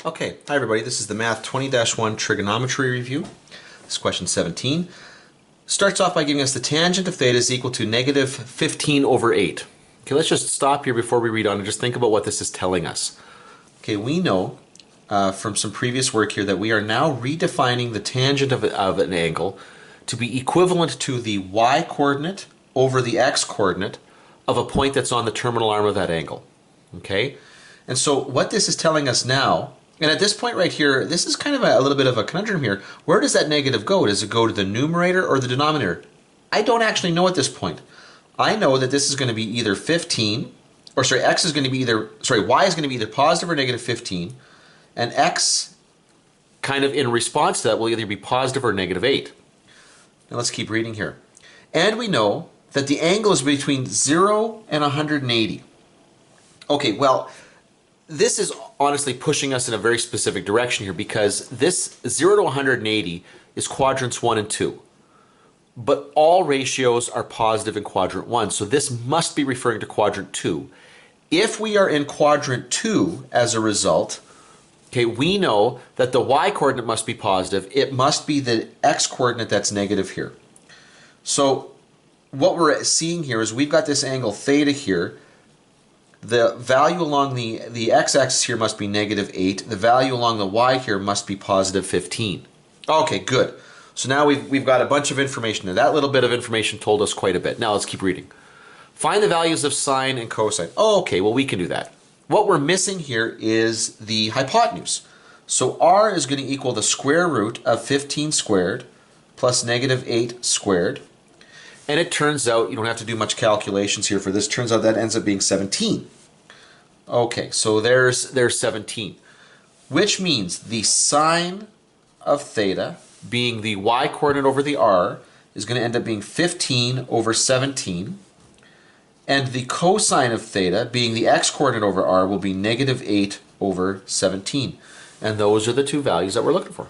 Okay, hi everybody, this is the Math 20-1 Trigonometry review. This is question 17. Starts off by giving us the tangent of theta is equal to negative 15 over 8. Okay, let's just stop here before we read on and just think about what this is telling us. Okay, we know from some previous work here that we are now redefining the tangent of an angle to be equivalent to the y-coordinate over the x-coordinate of a point that's on the terminal arm of that angle. Okay, and so what this is telling us now, and at this point right here, this is kind of a little bit of a conundrum here. Where does that negative go? Does it go to the numerator or the denominator? I don't actually know at this point. I know that this is going to be either 15, or sorry, y is going to be either positive or negative 15, and x, kind of in response to that, will either be positive or negative 8. Now let's keep reading here. And we know that the angle is between 0 and 180. Okay, well, this is honestly pushing us in a very specific direction here because this 0 to 180 is quadrants 1 and 2. But all ratios are positive in quadrant 1, so this must be referring to quadrant 2. If we are in quadrant 2 as a result, okay, we know that the y-coordinate must be positive. It must be the x-coordinate that's negative here. So what we're seeing here is we've got this angle theta here. The value along the x-axis here must be negative 8. The value along the y here must be positive 15. Okay, good. So now we've got a bunch of information there. That little bit of information told us quite a bit. Now let's keep reading. Find the values of sine and cosine. Oh, okay, well we can do that. What we're missing here is the hypotenuse. So r is going to equal the square root of 15 squared plus negative 8 squared. And it turns out, you don't have to do much calculations here for this, turns out that ends up being 17. Okay, so there's 17. Which means the sine of theta, being the y-coordinate over the r, is going to end up being 15 over 17. And the cosine of theta, being the x-coordinate over r, will be negative 8 over 17. And those are the two values that we're looking for.